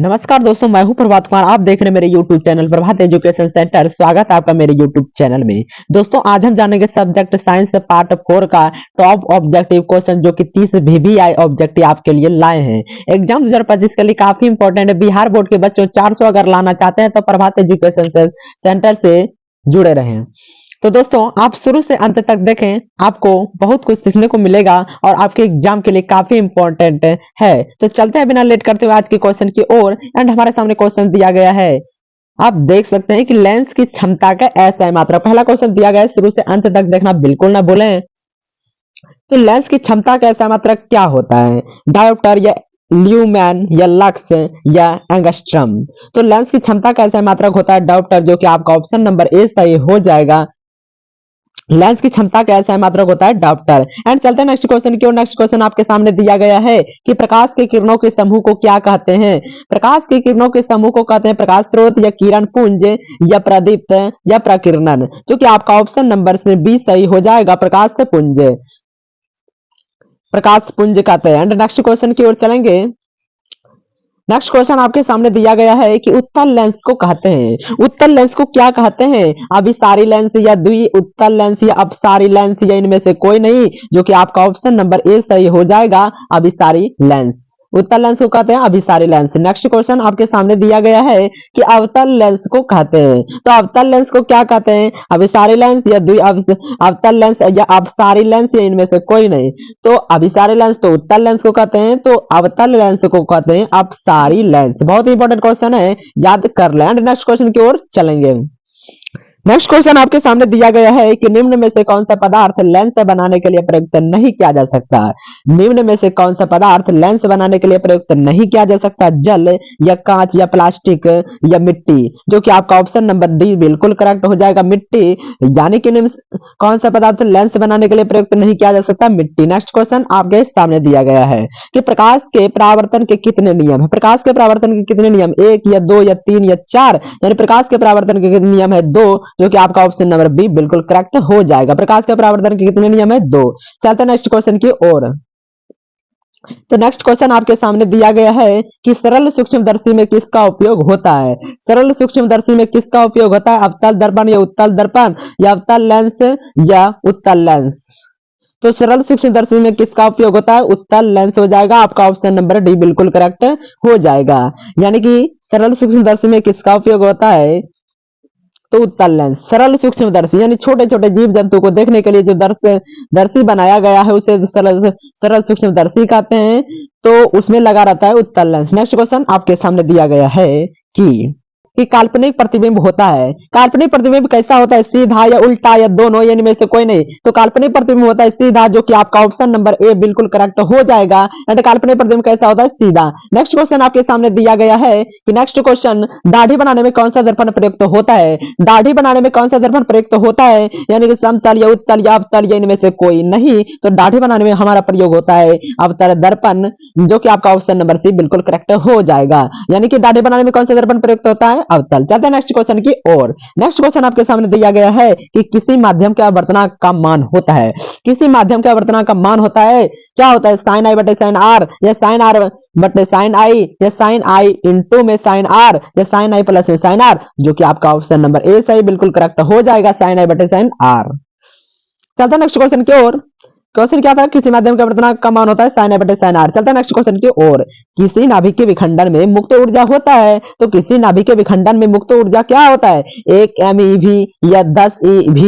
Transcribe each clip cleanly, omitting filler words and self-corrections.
नमस्कार दोस्तों, मैं हूं प्रभात कुमार। आप देख रहे हैं मेरे YouTube चैनल प्रभात एजुकेशन सेंटर। स्वागत है आपका मेरे YouTube चैनल में। दोस्तों, आज हम जानेंगे सब्जेक्ट साइंस पार्ट 4 का टॉप ऑब्जेक्टिव क्वेश्चन, जो कि 30 VBI ऑब्जेक्टिव आपके लिए लाए हैं। एग्जाम 2025 के लिए काफी इंपॉर्टेंट है। बिहार बोर्ड के बच्चों 400 अगर लाना चाहते हैं तो प्रभात एजुकेशन सेंटर से जुड़े रहें। तो दोस्तों, आप शुरू से अंत तक देखें, आपको बहुत कुछ सीखने को मिलेगा और आपके एग्जाम के लिए काफी इंपॉर्टेंट है। तो चलते हैं बिना लेट करते हुए आज के क्वेश्चन की ओर। एंड हमारे सामने क्वेश्चन दिया गया है, आप देख सकते हैं कि लेंस की क्षमता का SI मात्रा। पहला क्वेश्चन दिया गया है, शुरू से अंत तक देखना बिल्कुल ना भूलें। तो लेंस की क्षमता का SI मात्रा क्या होता है? डायोप्टर या ल्यूमेन या लक्स या एंगस्ट्रम? तो लेंस की क्षमता का SI मात्रक होता है डायोप्टर, जो कि आपका ऑप्शन नंबर ए सही हो जाएगा। लेंस की क्षमता का SI मात्रक होता है डायोप्टर। एंड चलते हैं नेक्स्ट क्वेश्चन की ओर। नेक्स्ट क्वेश्चन आपके सामने दिया गया है कि प्रकाश के किरणों के समूह को क्या कहते हैं? प्रकाश के किरणों के समूह को कहते हैं प्रकाश स्रोत या किरण पुंज या प्रदीप्त या प्रकीर्णन, जो कि आपका ऑप्शन नंबर से बी सही हो जाएगा। प्रकाश पुंज, प्रकाश पुंज कहते हैं। एंड नेक्स्ट क्वेश्चन की ओर चलेंगे। नेक्स्ट क्वेश्चन आपके सामने दिया गया है कि उत्तल लेंस को कहते हैं। उत्तल लेंस को क्या कहते हैं? अभिसारी लेंस या द्वि उत्तल लेंस या अपसारी लेंस या इनमें से कोई नहीं, जो कि आपका ऑप्शन नंबर ए सही हो जाएगा। अभिसारी लेंस, उत्तल लेंस को कहते हैं अभिसारी लेंस। नेक्स्ट क्वेश्चन आपके सामने दिया गया है कि अवतल लेंस को कहते हैं। तो अवतल लेंस को क्या कहते हैं? अभिसारी लेंस या द्वि अवतल लेंस या अपसारी लेंस या इनमें से कोई नहीं। तो अभिसारी लेंस तो उत्तल लेंस को कहते हैं, तो अवतल लेंस को कहते हैं अपसारी लेंस। बहुत इंपॉर्टेंट क्वेश्चन है, याद कर लें। नेक्स्ट क्वेश्चन की ओर चलेंगे। नेक्स्ट क्वेश्चन आपके सामने दिया गया है कि निम्न में से कौन सा पदार्थ लेंस बनाने के लिए प्रयुक्त नहीं किया जा सकता? निम्न में से कौन सा पदार्थ लेंस बनाने के लिए प्रयुक्त नहीं किया जा सकता? जल या कांच या प्लास्टिक या मिट्टी, जो कि आपका ऑप्शन नंबर डी बिल्कुल करेक्ट हो जाएगा। मिट्टी, यानी कि निम्न कौन सा पदार्थ लेंस बनाने के लिए प्रयुक्त नहीं किया जा सकता? मिट्टी। नेक्स्ट क्वेश्चन आपके सामने दिया गया है कि प्रकाश के परावर्तन के कितने नियम है? प्रकाश के परावर्तन के कितने नियम? 1 या 2 या 3 या 4? यानी प्रकाश के परावर्तन के नियम है 2, जो कि आपका ऑप्शन नंबर बी बिल्कुल करेक्ट हो जाएगा। प्रकाश के परावर्तन के कितने नियम है? 2। चलते हैं नेक्स्ट क्वेश्चन की ओर। तो नेक्स्ट क्वेश्चन आपके सामने दिया गया है कि सरल सूक्ष्मदर्शी में किसका उपयोग होता है? सरल सूक्ष्मदर्शी में किसका उपयोग होता है? अवतल दर्पण या उत्तल दर्पण या अवतल लेंस या उत्तल लेंस? तो सरल सूक्ष्मदर्शी में किसका उपयोग होता है? उत्तल लेंस हो जाएगा। आपका ऑप्शन नंबर डी बिल्कुल करेक्ट हो जाएगा। यानी कि सरल सूक्ष्मदर्शी में किसका उपयोग होता है? तो उत्तल लेंस। सरल सूक्ष्मदर्शी यानी छोटे छोटे जीव जंतु को देखने के लिए जो दर्शी बनाया गया है, उसे सरल सूक्ष्मदर्शी कहते हैं। तो उसमें लगा रहता है उत्तल लेंस। नेक्स्ट क्वेश्चन आपके सामने दिया गया है कि काल्पनिक प्रतिबिंब होता है। काल्पनिक प्रतिबिंब कैसा होता है? सीधा या उल्टा या दोनों, या इनमें से कोई नहीं। तो काल्पनिक प्रतिबिंब होता है सीधा, जो कि आपका ऑप्शन नंबर ए बिल्कुल करेक्ट हो जाएगा। काल्पनिक प्रतिबिंब कैसा होता है? सीधा। नेक्स्ट क्वेश्चन आपके सामने दिया गया है कि नेक्स्ट क्वेश्चन, दाढ़ी बनाने में कौन सा दर्पण प्रयुक्त होता है? दाढ़ी बनाने में कौन सा दर्पण प्रयुक्त होता है? यानी कि समतल या उत्तल या अवतल या इनमें से कोई नहीं। तो दाढ़ी बनाने में हमारा प्रयोग होता है अवतल दर्पण, जो कि आपका ऑप्शन नंबर सी बिल्कुल करेक्ट हो जाएगा। यानी कि दाढ़ी बनाने में कौन सा दर्पण प्रयुक्त होता है? अवतल। चलते हैं नेक्स्ट क्वेश्चन की ओर। नेक्स्ट क्वेश्चन आपके सामने दिया गया है कि किसी माध्यम के आवर्तनांक का मान होता है। किसी माध्यम के आवर्तनांक का मान होता है, क्या होता है? साइन आई बटे साइन आर या साइन आर बटे साइन आई या साइन आई इंटू में साइन आर या साइन आई प्लस में साइन आर, जो कि आपका ऑप्शन नंबर ए सही बिल्कुल करेक्ट हो जाएगा। साइन आई बटे साइन आर। चलते हैं नेक्स्ट क्वेश्चन की ओर। क्वेश्चन क्या था? किसी माध्यम के आवर्तनांक का मान होता है साइन आई बटे साइन आर। चलते हैं नेक्स्ट क्वेश्चन की ओर। किसी नाभिक के विखंडन में मुक्त ऊर्जा होता है। तो किसी नाभिक के विखंडन में मुक्त ऊर्जा क्या होता है? 1 MeV या 10 EV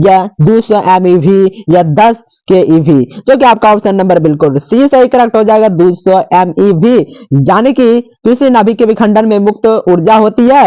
या 200 MeV या 10 KeV, जो कि आपका ऑप्शन नंबर बिल्कुल सी सही करेक्ट हो जाएगा। 200 MeV, यानी कि किसी नाभिक के विखंडन में मुक्त ऊर्जा होती है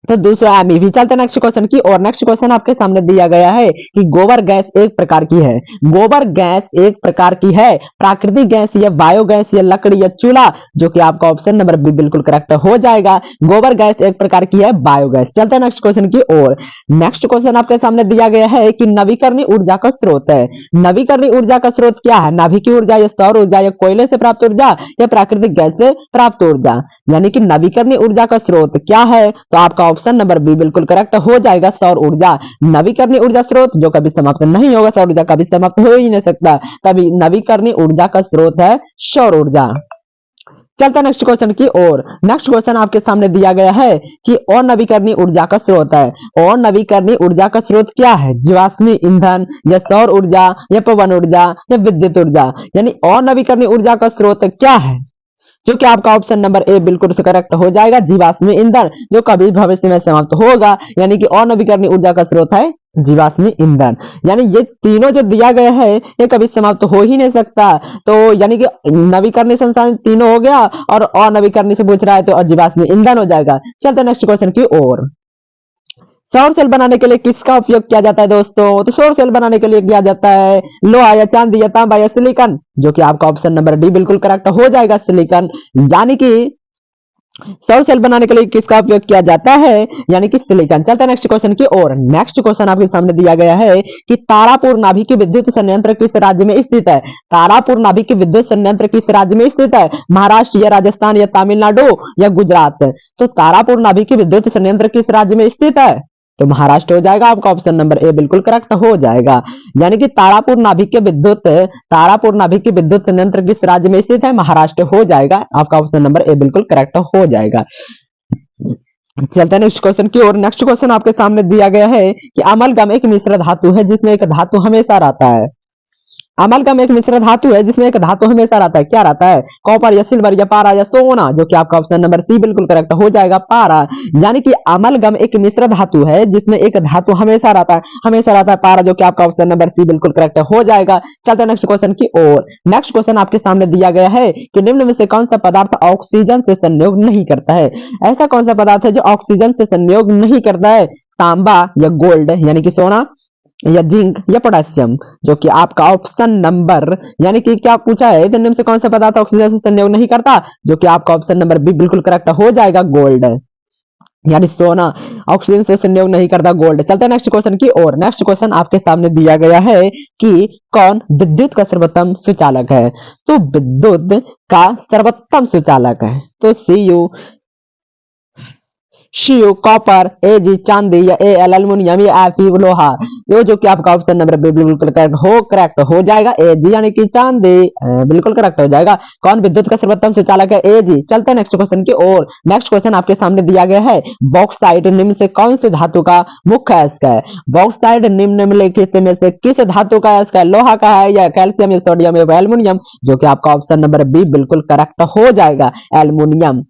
तो 200 MeV। चलते नेक्स्ट क्वेश्चन की और। नेक्स्ट क्वेश्चन आपके सामने दिया गया है कि गोबर गैस एक प्रकार की है। गोबर गैस एक प्रकार की है, प्राकृतिक गैस या बायोगैस या लकड़ी या चूल्हा, जो कि आपका ऑप्शन नंबर बी बिल्कुल करेक्ट हो जाएगा। गोबर गैस एक प्रकार की है, बायोगैस। चलते हैं नेक्स्ट क्वेश्चन की ओर। नेक्स्ट क्वेश्चन आपके सामने दिया गया है कि नवीकरणीय ऊर्जा का स्रोत है। नवीकरणीय ऊर्जा का स्रोत क्या है? नाभिकीय ऊर्जा या सौर ऊर्जा या कोयले से प्राप्त ऊर्जा या प्राकृतिक गैस से प्राप्त ऊर्जा? यानी कि नवीकरणीय ऊर्जा का स्रोत क्या है? तो आपका ऑप्शन नंबर बी बिल्कुल करेक्ट हो जाएगा। सौर ऊर्जा। नवीकरणीय ऊर्जा स्रोत जो कभी समाप्त नहीं होगा, सौर ऊर्जा कभी समाप्त हो ही नहीं सकता, तभी नवीकरणीय ऊर्जा का स्रोत है सौर ऊर्जा। चलते हैं नेक्स्ट क्वेश्चन की ओर। नेक्स्ट क्वेश्चन आपके सामने दिया गया है कि अनवीकरणीय ऊर्जा का स्रोत है। अनवीकरणीय ऊर्जा का स्रोत क्या है? जीवाश्मी ईंधन या सौर ऊर्जा या पवन ऊर्जा या विद्युत ऊर्जा। यानी अनवीकरणीय ऊर्जा का स्रोत क्या है? जो कि आपका ऑप्शन नंबर ए बिल्कुल से करेक्ट हो जाएगा, जीवाश्मी ईंधन, जो कभी भविष्य में समाप्त होगा। यानी कि अनवीकरणीय ऊर्जा का स्रोत है जीवाश्मी ईंधन। यानी ये तीनों जो दिया गया है ये कभी समाप्त हो ही नहीं सकता। तो यानी कि नवीकरणीय संसाधन तीनों हो गया और अनवीकरणीय से पूछ रहा है तो जीवाश्मी ईंधन हो जाएगा। चलते नेक्स्ट क्वेश्चन की ओर। सौर सेल बनाने के लिए किसका उपयोग किया जाता है दोस्तों? तो सौर सेल बनाने के लिए किया जाता है लोहा या चांदी या तांबा या सिलिकॉन, जो कि आपका ऑप्शन नंबर डी बिल्कुल करेक्ट हो जाएगा, सिलिकॉन। यानी कि सौर सेल बनाने के लिए किसका उपयोग किया जाता है? यानी कि सिलिकॉन। चलते हैं नेक्स्ट क्वेश्चन की ओर। नेक्स्ट क्वेश्चन आपके सामने दिया गया है कि तारापुर नाभिक विद्युत संयंत्र किस राज्य में स्थित है? तारापुर नाभिक विद्युत संयंत्र किस राज्य में स्थित है? महाराष्ट्र या राजस्थान या तमिलनाडु या गुजरात। तो तारापुर नाभिक विद्युत संयंत्र किस राज्य में स्थित है? तो महाराष्ट्र हो जाएगा। आपका ऑप्शन नंबर ए बिल्कुल करेक्ट हो जाएगा। यानी कि तारापुर नाभिक के विद्युत संयंत्र किस राज्य में स्थित है? महाराष्ट्र हो जाएगा। आपका ऑप्शन नंबर ए बिल्कुल करेक्ट हो जाएगा। चलते हैं नेक्स्ट क्वेश्चन की ओर। नेक्स्ट क्वेश्चन आपके सामने दिया गया है कि अमलगम एक मिश्र धातु है जिसमें एक धातु हमेशा रहता है। अमलगम एक मिश्र धातु है जिसमें एक धातु हमेशा रहता है। क्या रहता है? कॉपर या सिल्वर या पारा या सोना, जो कि आपका ऑप्शन नंबर सी बिल्कुल करेक्ट हो जाएगा, पारा। यानी कि अमलगम एक मिश्र धातु है जिसमें एक धातु हमेशा रहता है पारा, जो कि आपका ऑप्शन नंबर सी बिल्कुल करेक्ट हो जाएगा। चलते हैं नेक्स्ट क्वेश्चन की ओर। नेक्स्ट क्वेश्चन आपके सामने दिया गया है कि निम्न में से कौन सा पदार्थ ऑक्सीजन से संयोग नहीं करता है? ऐसा कौन सा पदार्थ है जो ऑक्सीजन से संयोग नहीं करता है? तांबा या गोल्ड यानी कि सोना या जिंक या पोटेशियम, जो कि आपका ऑप्शन नंबर, यानी कि क्या पूछा है तो निम्न से कौन सा पदार्थ ऑक्सीजन से संयोग नहीं करता? जो कि आपका ऑप्शन नंबर बी बिल्कुल करेक्ट हो जाएगा, गोल्ड। यानी सोना ऑक्सीजन से संयोग नहीं करता, गोल्ड। चलते हैं नेक्स्ट क्वेश्चन की ओर। नेक्स्ट क्वेश्चन आपके सामने दिया गया है कि कौन विद्युत का सर्वोत्तम सुचालक है? तो विद्युत का सर्वोत्तम सुचालक है तो शीयू, कॉपर, एजी चांदी या एल एल्युमिनियम या एफी लोहा। ये जो कि आपका ऑप्शन नंबर बी बिल्कुल करेक्ट हो जाएगा, एजी यानी कि चांदी बिल्कुल करेक्ट हो जाएगा। कौन विद्युत का सर्वोत्तम सुचालक है? एजी। चलते हैं नेक्स्ट क्वेश्चन की ओर। नेक्स्ट क्वेश्चन आपके सामने दिया गया है बॉक्साइट निम्न से कौन सी धातु का मुख्य अयस्क है? बॉक्साइट निम्नलिखित में से किस धातु का अयस्क है? लोहा का है या कैल्शियम या सोडियम या एल्युमिनियम, जो कि आपका ऑप्शन नंबर बी बिल्कुल करेक्ट हो जाएगा, एल्युमिनियम।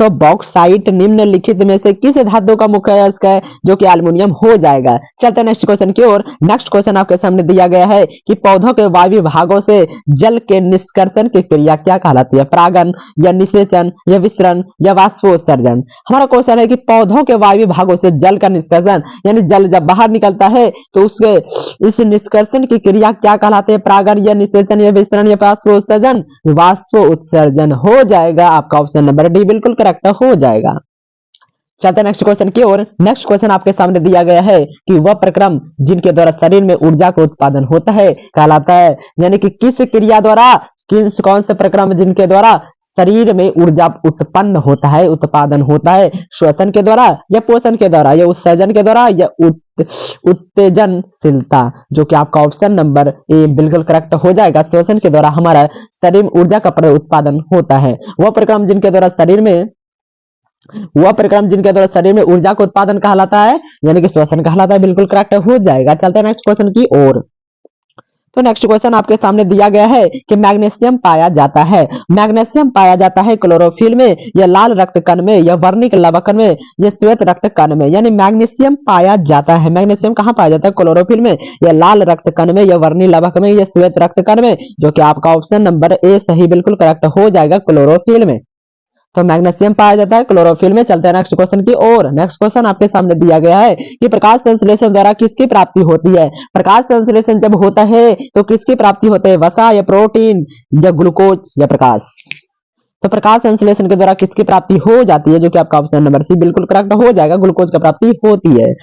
तो बॉक्साइट निम्नलिखित में से किस धातु का मुख्य अयस्क है? जो कि एल्युमिनियम हो जाएगा। चलते हैं नेक्स्ट क्वेश्चन की ओर। नेक्स्ट क्वेश्चन आपके सामने दिया गया है कि पौधों के वायु भागों से जल के निष्कर्षण की क्रिया क्या कहलाती है? परागण या निषेचन या विसरण या वाष्पोत्सर्जन। हमारा क्वेश्चन है कि पौधों के वायु भागों से जल का निष्कर्षण, यानी जल जब बाहर निकलता है तो उसके इस निष्कर्षण की क्रिया क्या कहलाती है? परागण या निषेचन या विसरण या वाष्पोत्सर्जन? वाष्पोत्सर्जन हो जाएगा। आपका ऑप्शन नंबर डी बिल्कुल करेक्ट हो जाएगा। चलते हैं नेक्स्ट क्वेश्चन की ओर। नेक्स्ट क्वेश्चन आपके सामने दिया गया है कि वह प्रक्रम जिनके द्वारा शरीर में ऊर्जा का उत्पादन होता है कहलाता है। यानी कि किस क्रिया द्वारा, कौन से प्रक्रम जिनके द्वारा शरीर में ऊर्जा उत्पन्न होता है, उत्पादन होता है? श्वसन के द्वारा या पोषण के द्वारा या उत्सर्जन के द्वारा या उत्तेजनशीलता, जो कि आपका ऑप्शन नंबर ए बिल्कुल करेक्ट हो जाएगा। श्वसन के द्वारा हमारा शरीर में ऊर्जा का उत्पादन होता है। वह प्रक्रम जिनके द्वारा शरीर में ऊर्जा का उत्पादन कहलाता है, यानी कि श्वसन कहलाता है, बिल्कुल करेक्ट हो जाएगा। चलते हैं नेक्स्ट क्वेश्चन की ओर। तो नेक्स्ट क्वेश्चन आपके सामने दिया गया है कि मैग्नीशियम पाया जाता है। मैग्नीशियम पाया जाता है क्लोरोफिल में या लाल रक्त कण में या वर्णिक लवक में या श्वेत रक्त कण में। यानी मैग्नीशियम पाया जाता है, मैग्नीशियम कहाँ पाया जाता है? क्लोरोफिल में या लाल रक्त कण में या वर्णिक लवक में या श्वेत रक्त कण में, जो कि आपका ऑप्शन नंबर ए सही बिल्कुल करेक्ट हो जाएगा, क्लोरोफिल में। तो मैग्नीशियम पाया जाता है क्लोरोफिल में। चलते हैं नेक्स्ट क्वेश्चन की ओर। नेक्स्ट क्वेश्चन आपके सामने दिया गया है कि प्रकाश संश्लेषण द्वारा किसकी प्राप्ति होती है? प्रकाश संश्लेषण जब होता है तो किसकी प्राप्ति होती है? वसा या प्रोटीन या ग्लूकोज या प्रकाश? तो प्रकाश संश्लेषण के द्वारा किसकी प्राप्ति हो जाती है? जो कि आपका ऑप्शन नंबर सी बिल्कुल करेक्ट हो जाएगा, ग्लूकोज की प्राप्ति होती है।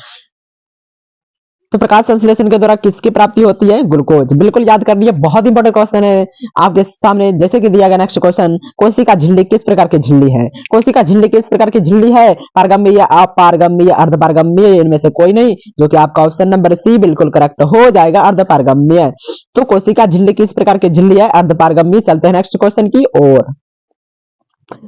तो प्रकाश संश्लेषण के द्वारा किसकी प्राप्ति होती है? ग्लूकोज। बिल्कुल याद कर लिए, बहुत इंपॉर्टेंट क्वेश्चन है आपके सामने। जैसे कि दिया गया नेक्स्ट क्वेश्चन, कोशिका झिल्ली किस प्रकार की झिल्ली है? कोशिका झिल्ली किस प्रकार की झिल्ली है? पारगम्य या अपारगम्य या अर्धपारगम्य, इनमें से कोई नहीं, जो कि आपका ऑप्शन नंबर सी बिल्कुल करेक्ट हो जाएगा, अर्धपारगम्य। तो कोशिका झिल्ली किस प्रकार की झिल्ली है? अर्धपारगम्य। चलते हैं नेक्स्ट क्वेश्चन की ओर।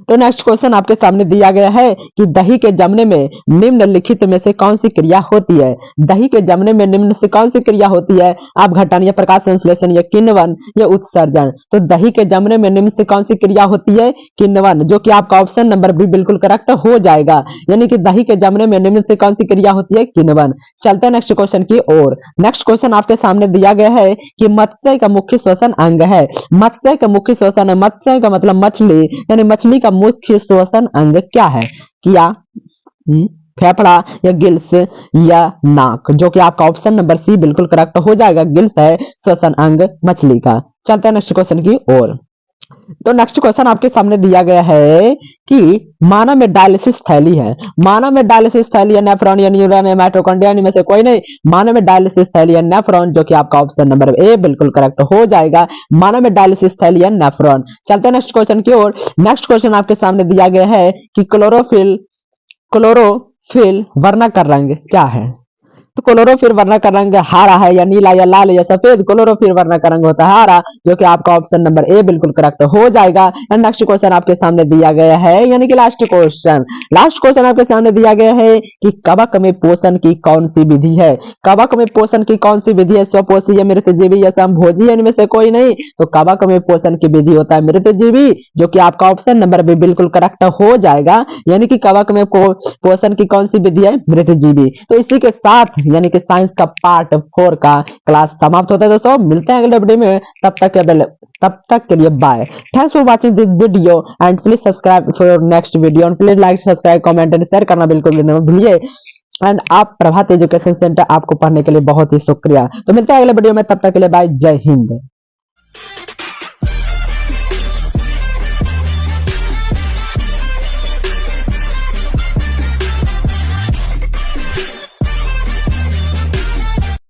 तो नेक्स्ट क्वेश्चन आपके सामने दिया गया है कि दही के जमने में निम्नलिखित में से कौन सी क्रिया होती है। दही के जमने में निम्न से कौन सी क्रिया होती है? अपघटन या प्रकाश संश्लेषण या किण्वन या उत्सर्जन। तो दही के जमने में निम्न से कौन सी क्रिया होती है? किण्वन, जो कि आपका ऑप्शन नंबर बी बिल्कुल करेक्ट हो जाएगा। यानी कि दही के जमने में निम्न से कौन सी क्रिया होती है? किण्वन। चलते हैं नेक्स्ट क्वेश्चन की ओर। नेक्स्ट क्वेश्चन आपके सामने दिया गया है कि मत्स्य का मुख्य श्वसन अंग है। मत्स्य का मुख्य श्वसन है, मत्स्य का मतलब मछली, यानी मछली का मुख्य श्वसन अंग क्या है? क्या फेफड़ा या गिल्स या नाक, जो कि आपका ऑप्शन नंबर सी बिल्कुल करेक्ट हो जाएगा। गिल्स है श्वसन अंग मछली का। चलते हैं नेक्स्ट क्वेश्चन की ओर। तो नेक्स्ट क्वेश्चन आपके सामने दिया गया है कि मानव में डायलिसिस थैली है। मानव में डायलिसिस थैली है नेफ्रॉन या न्यूरॉन या माइटोकॉन्ड्रिया, इनमें से कोई नहीं। मानव में डायलिसिस थैली है नेफ्रॉन, जो कि आपका ऑप्शन नंबर ए बिल्कुल करेक्ट हो जाएगा। मानव में डायलिसिस थैली है नेफ्रॉन। चलते हैं नेक्स्ट क्वेश्चन की ओर। नेक्स्ट क्वेश्चन आपके सामने दिया गया है कि क्लोरोफिल वर्णक का रंग क्या है? तो क्लोरोफिल वर्णक का रंग हरा है या नीला या लाल या सफेद? क्लोरोफिल वर्णक का रंग होता है हरा, जो कि आपका ऑप्शन नंबर ए बिल्कुल करेक्ट हो जाएगा। एंड नेक्स्ट क्वेश्चन आपके सामने दिया गया है, यानी कि लास्ट क्वेश्चन आपके सामने दिया गया है कि कवक में पोषण की कौन सी विधि है? कवक में पोषण की कौन सी विधि है? स्वपोषी या मृतजीवी या संभोजी, इनमें से कोई नहीं। तो कवक में पोषण की विधि होता है मृतजीवी, जो कि आपका ऑप्शन नंबर बी बिल्कुल करेक्ट हो जाएगा। यानी कि कवक में पोषण की कौन सी विधि है? मृतजीवी। तो इसी के साथ यानी कि साइंस का पार्ट 4 का क्लास समाप्त होता है दोस्तों। मिलते हैं अगले वीडियो में, तब तक के लिए bye. Thanks for watching this video and please subscribe for next video and please like subscribe comment and share करना बिल्कुल भी नहीं भूलिए। एंड आप प्रभात एजुकेशन सेंटर आपको पढ़ने के लिए बहुत ही शुक्रिया। तो मिलते हैं अगले वीडियो में, तब तक के लिए बाय। जय हिंद।